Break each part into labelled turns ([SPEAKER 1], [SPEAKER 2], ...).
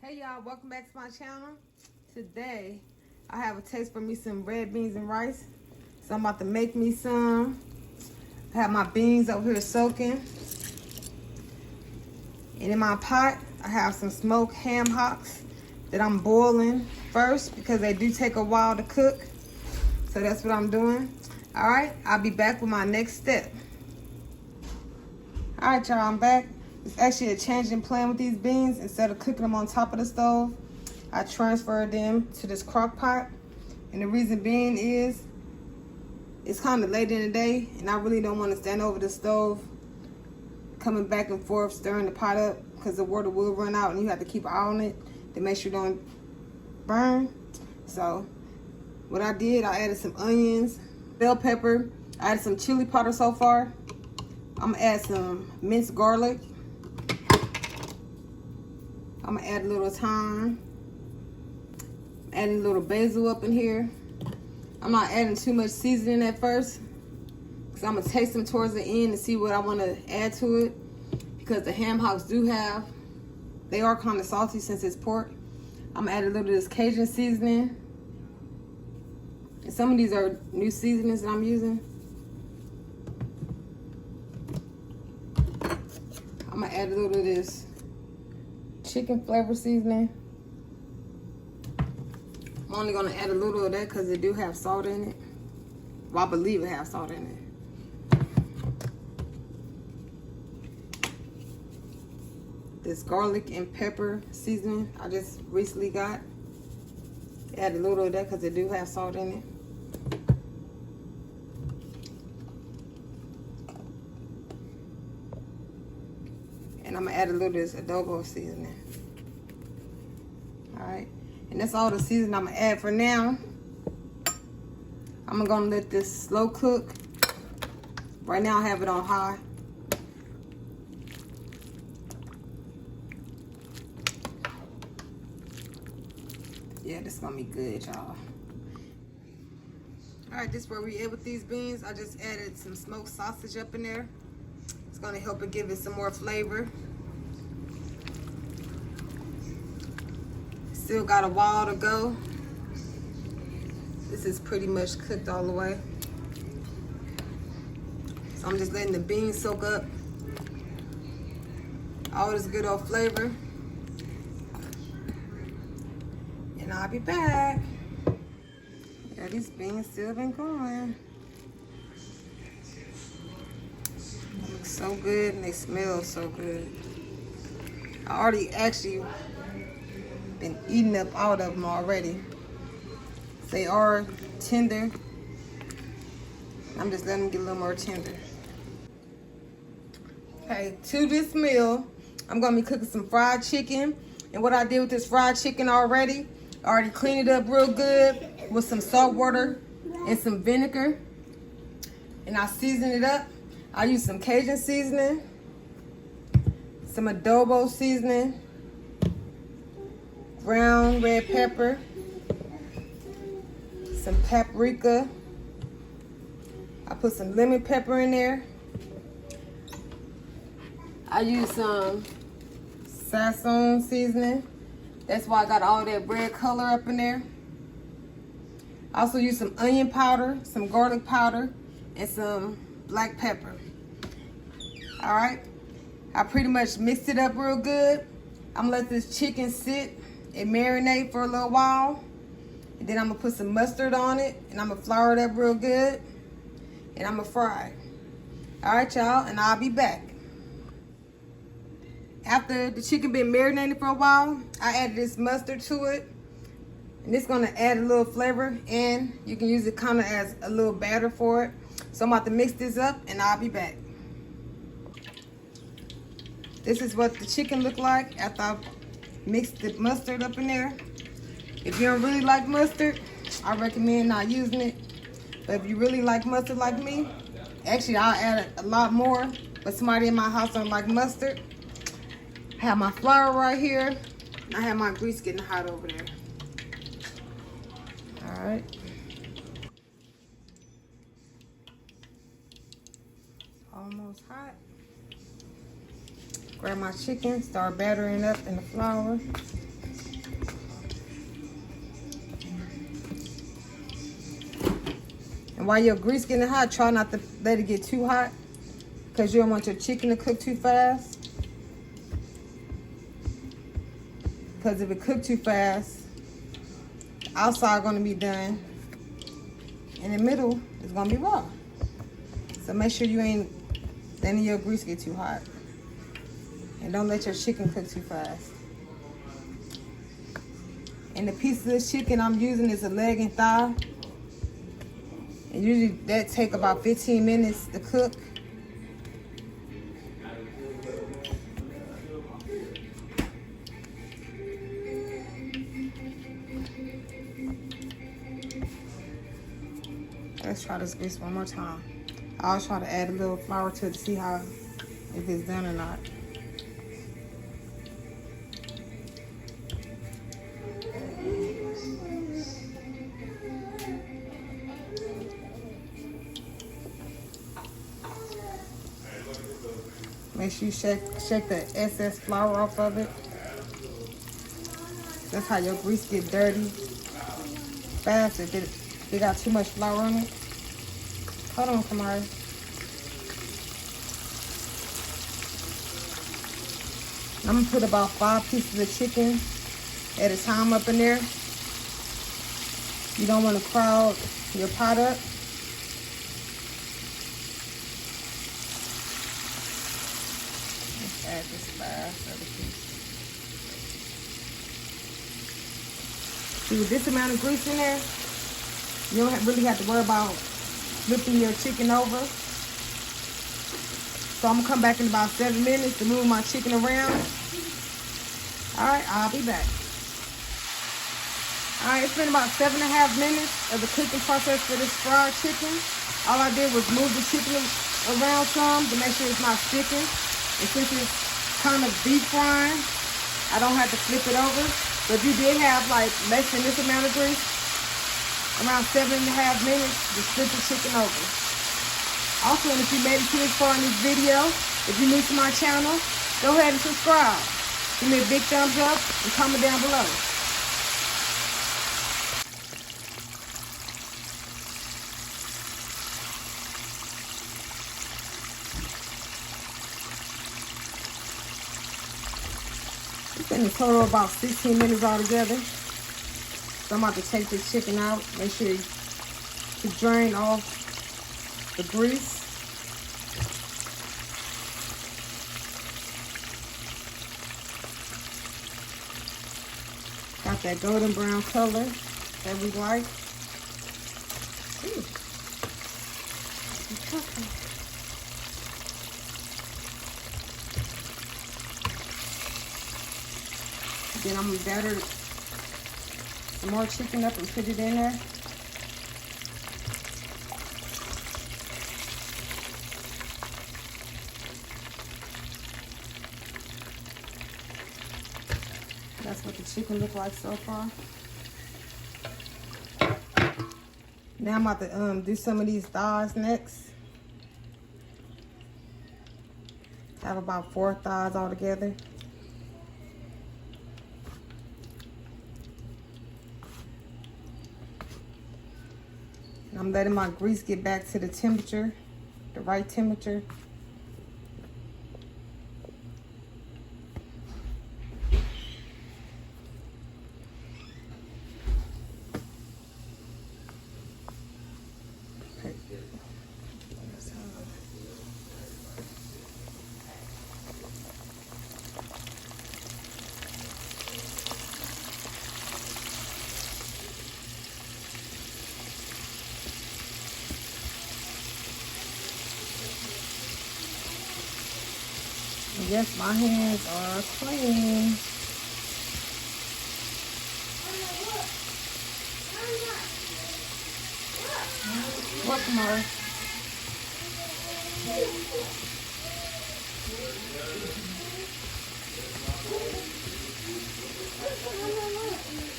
[SPEAKER 1] Hey y'all, welcome back to my channel. Today I have a taste for me some red beans and rice. So I'm about to make me some. I have my beans over here soaking. And in my pot, I have some smoked ham hocks that I'm boiling first because they do take a while to cook. So that's what I'm doing. All right, I'll be back with my next step. All right, y'all, I'm back. It's actually a change in plan with these beans. Instead of cooking them on top of the stove, I transferred them to this crock pot. And the reason being is, it's kind of late in the day, and I really don't want to stand over the stove, coming back and forth, stirring the pot up, because the water will run out, and you have to keep an eye on it to make sure it don't burn. So, what I did, I added some onions, bell pepper, I added some chili powder so far. I'm gonna add some minced garlic. I'm gonna add a little thyme. Adding a little basil up in here. I'm not adding too much seasoning at first, because I'm gonna taste them towards the end and see what I want to add to it. Because the ham hocks they are kind of salty since it's pork. I'm gonna add a little of this Cajun seasoning. And some of these are new seasonings that I'm using. I'm gonna add a little of this chicken flavor seasoning. I'm only gonna add a little of that because it do have salt in it. Well, I believe it has salt in it. This garlic and pepper seasoning I just recently got. Add a little of that because it do have salt in it. And I'm gonna add a little of this adobo seasoning. All right, and that's all the seasoning I'm gonna add for now. I'm gonna let this slow cook. Right now I have it on high. Yeah, this is gonna be good, y'all. All right, this is where we at with these beans. I just added some smoked sausage up in there. It's gonna help it give it some more flavor. Still got a while to go. This is pretty much cooked all the way. So I'm just letting the beans soak up all this good old flavor. And I'll be back. Yeah, these beans still been going. They look so good and they smell so good. I already actually been eating up all of them already. They are tender. I'm just letting them get a little more tender. Okay, to this meal, I'm gonna be cooking some fried chicken. And what I did with this fried chicken already, I already cleaned it up real good with some salt water and some vinegar. And I seasoned it up. I used some Cajun seasoning, some adobo seasoning, ground red pepper, some paprika. I put some lemon pepper in there. I used some sazon seasoning. That's why I got all that red color up in there. I also used some onion powder, some garlic powder, and some black pepper. All right, I pretty much mixed it up real good. I'm gonna let this chicken sit and marinate for a little while. And then I'm gonna put some mustard on it, and I'm gonna flour it up real good, and I'm gonna fry it. All right, y'all, and I'll be back. After the chicken been marinated for a while, I added this mustard to it. And it's gonna add a little flavor, and you can use it kind of as a little batter for it. So I'm about to mix this up, and I'll be back. This is what the chicken looked like after I mixed the mustard up in there. If you don't really like mustard, I recommend not using it. But if you really like mustard like me, actually I'll add a lot more, but somebody in my house don't like mustard. I have my flour right here. I have my grease getting hot over there. All right. Almost hot. Grab my chicken, start battering up in the flour. while your grease getting hot, try not to let it get too hot, because you don't want your chicken to cook too fast. Because if it cook too fast, the outside gonna be done, and the middle is gonna be raw. So make sure you ain't letting your grease get too hot, and don't let your chicken cook too fast. And the piece of this chicken I'm using is a leg and thigh. And usually that take about 15 minutes to cook. Let's try this grease one more time. I'll try to add a little flour to it to see how, if it's done or not. Make sure you shake the excess flour off of it. That's how your grease get dirty fast if it got too much flour on it. Hold on, Kamari. I'm gonna put about 5 pieces of chicken at a time up in there. You don't want to crowd your pot up. Let's add this last other piece. See, with this amount of grease in there, you don't really have to worry about flipping your chicken over. So I'm gonna come back in about 7 minutes to move my chicken around. All right, I'll be back. All right, it's been about 7.5 minutes of the cooking process for this fried chicken. All I did was move the chicken around some to make sure it's not sticking. And since it's kind of deep frying, I don't have to flip it over. But if you did have like less than this amount of grease, around 7.5 minutes, just flip the chicken over. Also, and if you made it to this far in this video, if you're new to my channel, go ahead and subscribe. Give me a big thumbs up and comment down below. It's been a total of about 16 minutes altogether. So I'm about to take this chicken out. Make sure to drain off the grease. Got that golden brown color that we like. Ooh. Then I'm gonna batter some more chicken up and put it in there. That's what the chicken looks like so far. Now I'm about to do some of these thighs next. I have about 4 thighs all together. I'm letting my grease get back to the temperature, the right temperature. Yes, my hands are clean. What, Kamara?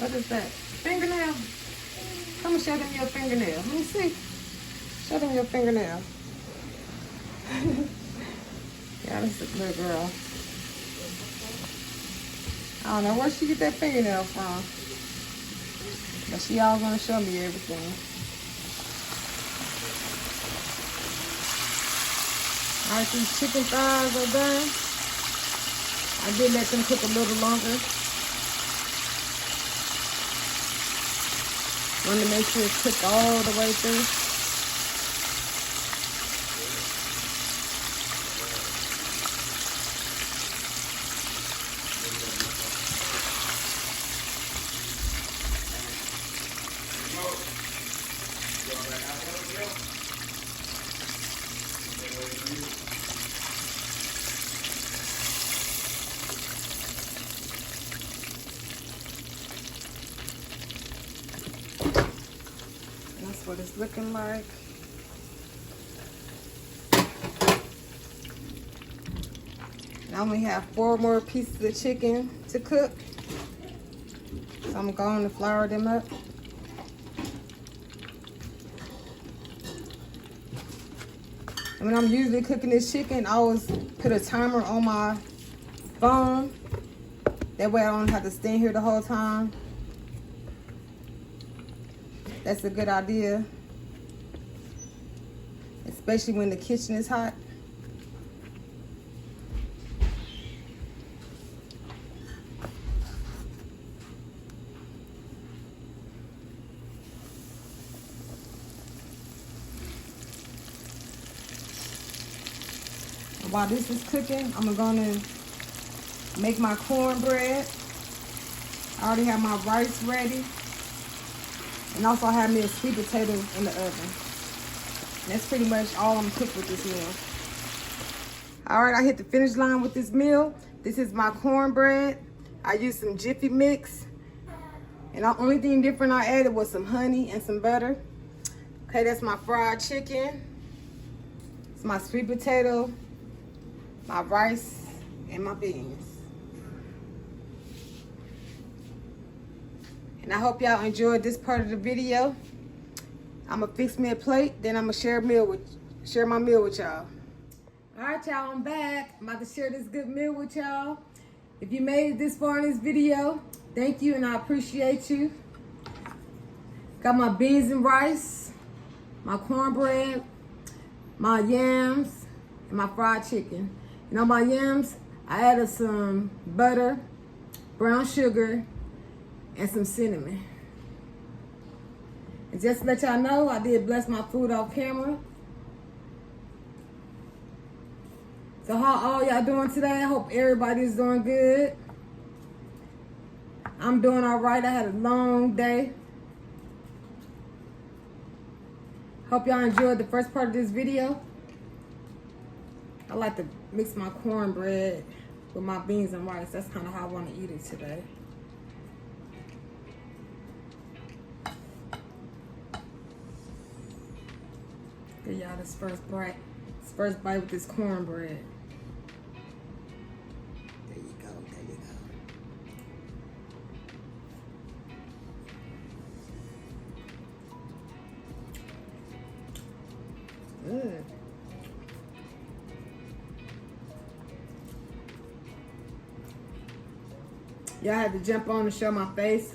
[SPEAKER 1] What is that? Fingernail? Come and show them your fingernail. Let me see. Show them your fingernail. Yeah, this is a good girl. I don't know where she get that fingernail from, but she always want to show me everything. Alright, these chicken thighs are done. I did let them cook a little longer. Want to make sure it's cooked all the way through. That's what it's looking like. I only have 4 more pieces of chicken to cook. So I'm going to flour them up. And when I'm usually cooking this chicken, I always put a timer on my phone. That way I don't have to stand here the whole time. That's a good idea. Especially when the kitchen is hot. While this is cooking, I'm gonna make my cornbread. I already have my rice ready. And also I have me a sweet potato in the oven. And that's pretty much all I'm cooking with this meal. All right, I hit the finish line with this meal. This is my cornbread. I used some Jiffy mix. And the only thing different I added was some honey and some butter. Okay, that's my fried chicken. It's my sweet potato, my rice, and my beans. And I hope y'all enjoyed this part of the video. I'm gonna fix me a plate, then I'm gonna share my meal with y'all. All right, y'all, I'm back. I'm about to share this good meal with y'all. If you made it this far in this video, thank you and I appreciate you. Got my beans and rice, my cornbread, my yams, and my fried chicken. And on my yams, I added some butter, brown sugar, and some cinnamon. And just to let y'all know, I did bless my food off camera. So how all y'all doing today? I hope everybody's doing good. I'm doing all right. I had a long day. Hope y'all enjoyed the first part of this video. I like to mix my cornbread with my beans and rice. That's kind of how I want to eat it today. Give y'all this first bite with this cornbread. There you go, there you go. Good. Y'all had to jump on to show my face.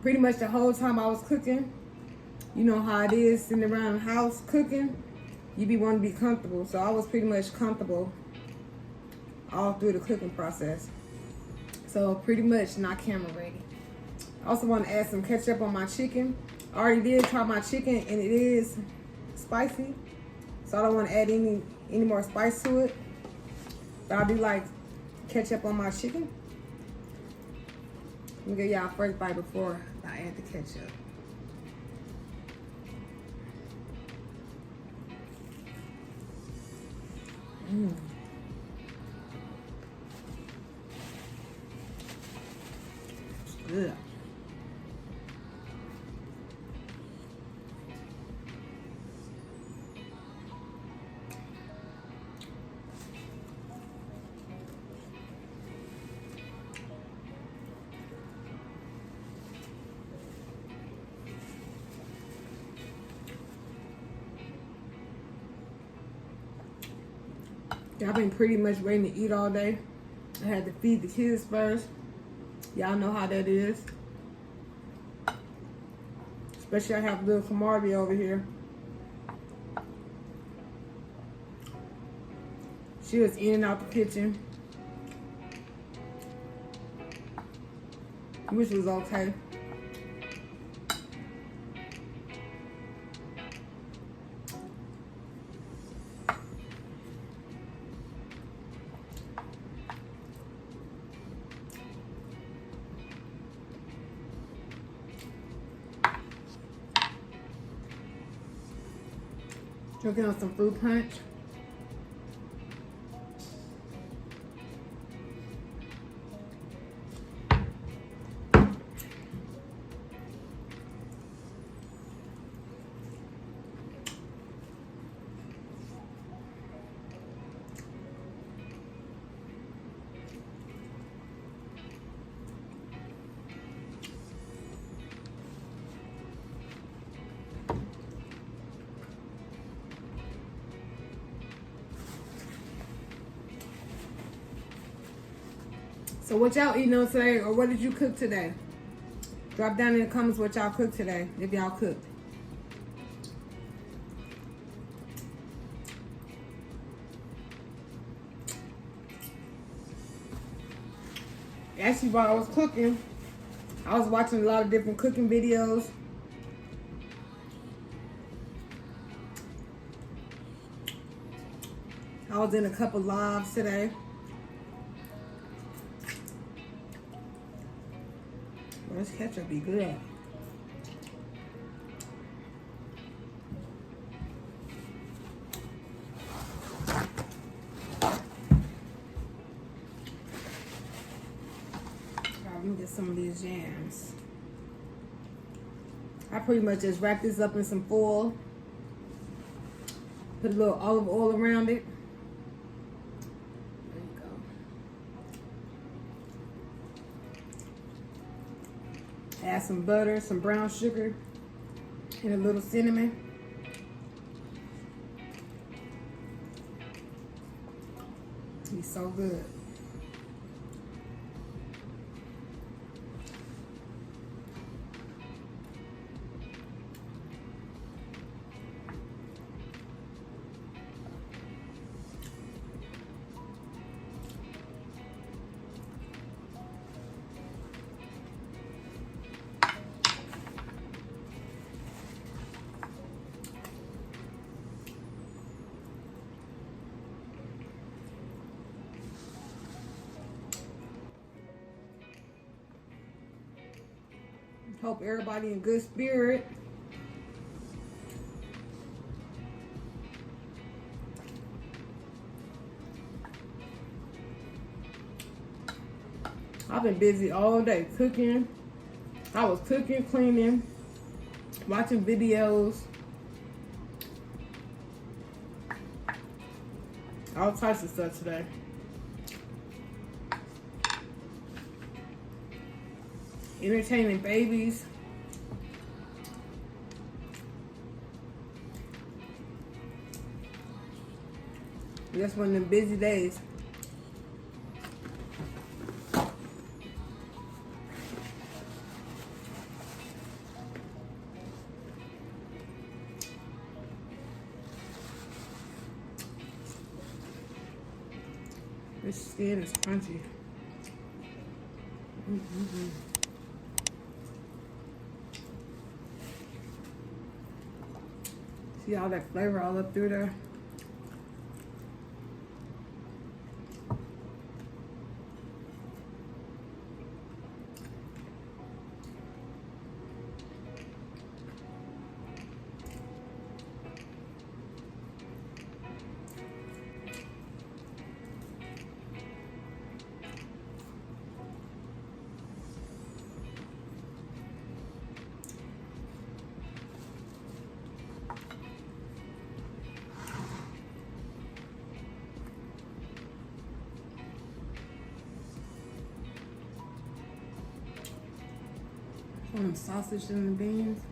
[SPEAKER 1] Pretty much the whole time I was cooking. You know how it is sitting around the house cooking. You be wanting to be comfortable. So I was pretty much comfortable all through the cooking process. So pretty much not camera ready. I also want to add some ketchup on my chicken. I already did try my chicken and it is spicy. So I don't want to add any more spice to it. But I do like ketchup on my chicken. Let me give y'all a first bite before I add the ketchup. It's good. I've been pretty much waiting to eat all day. I had to feed the kids first. Y'all know how that is. Especially I have little Kamari over here. She was in and out the kitchen, which was okay. Drinking on some fruit punch. So what y'all eating on today, or what did you cook today? Drop down in the comments what y'all cooked today, if y'all cooked. Actually, while I was cooking, I was watching a lot of different cooking videos. I was in a couple lives today. Well, this ketchup be good. Let me get some of these jams. I pretty much just wrap this up in some foil. Put a little olive oil around it. There you go. Add some butter, some brown sugar, and a little cinnamon. It's so good. Hope everybody in good spirit. I've been busy all day cooking. I was cooking, cleaning, watching videos, all types of stuff today. Entertaining babies. Just one of them busy days. This skin is crunchy. See all that flavor all up through there? Some sausage and the beans.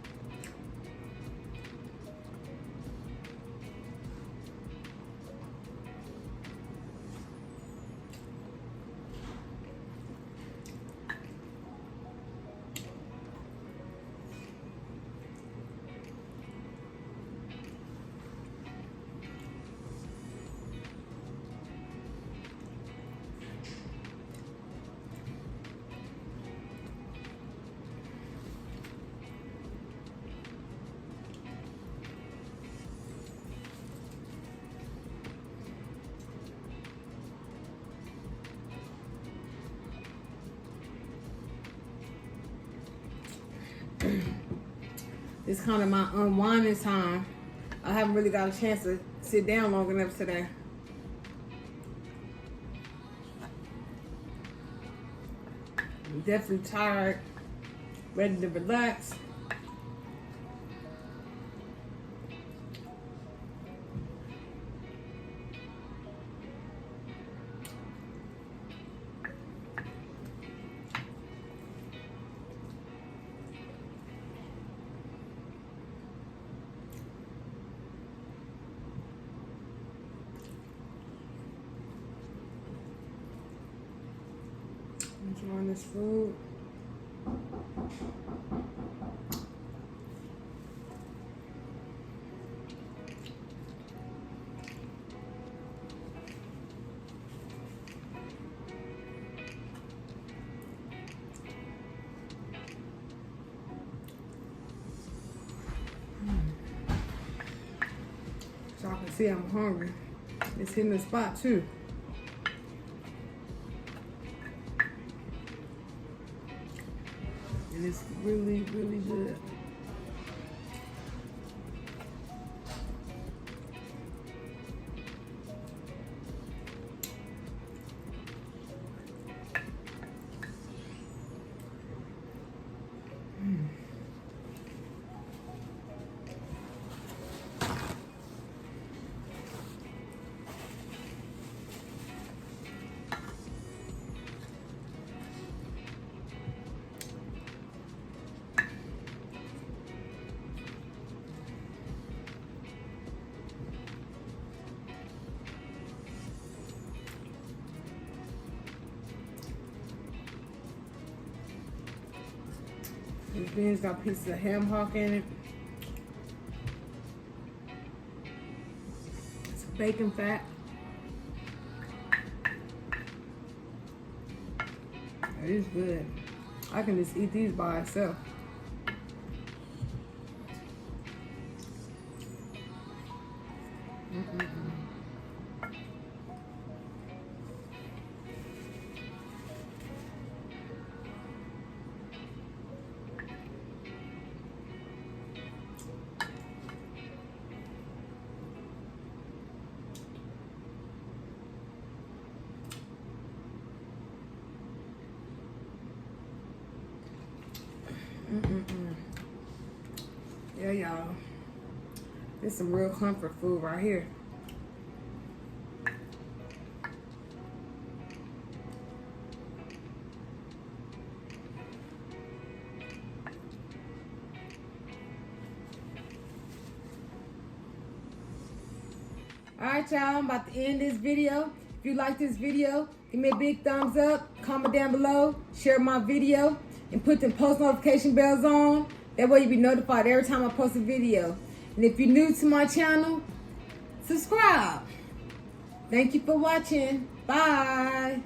[SPEAKER 1] It's kind of my unwinding time. I haven't really got a chance to sit down long enough today. I'm definitely tired, ready to relax. Enjoying this food. So I can see I'm hungry. It's hitting the spot too. And it's really, really good. These beans got pieces of ham hock in it. It's bacon fat. It is good. I can just eat these by itself. Yeah, y'all. This is some real comfort food right here. Alright, y'all, I'm about to end this video. If you like this video, give me a big thumbs up, comment down below, share my video, and put the post notification bells on. That way you'll be notified every time I post a video. And if you're new to my channel, subscribe. Thank you for watching. Bye.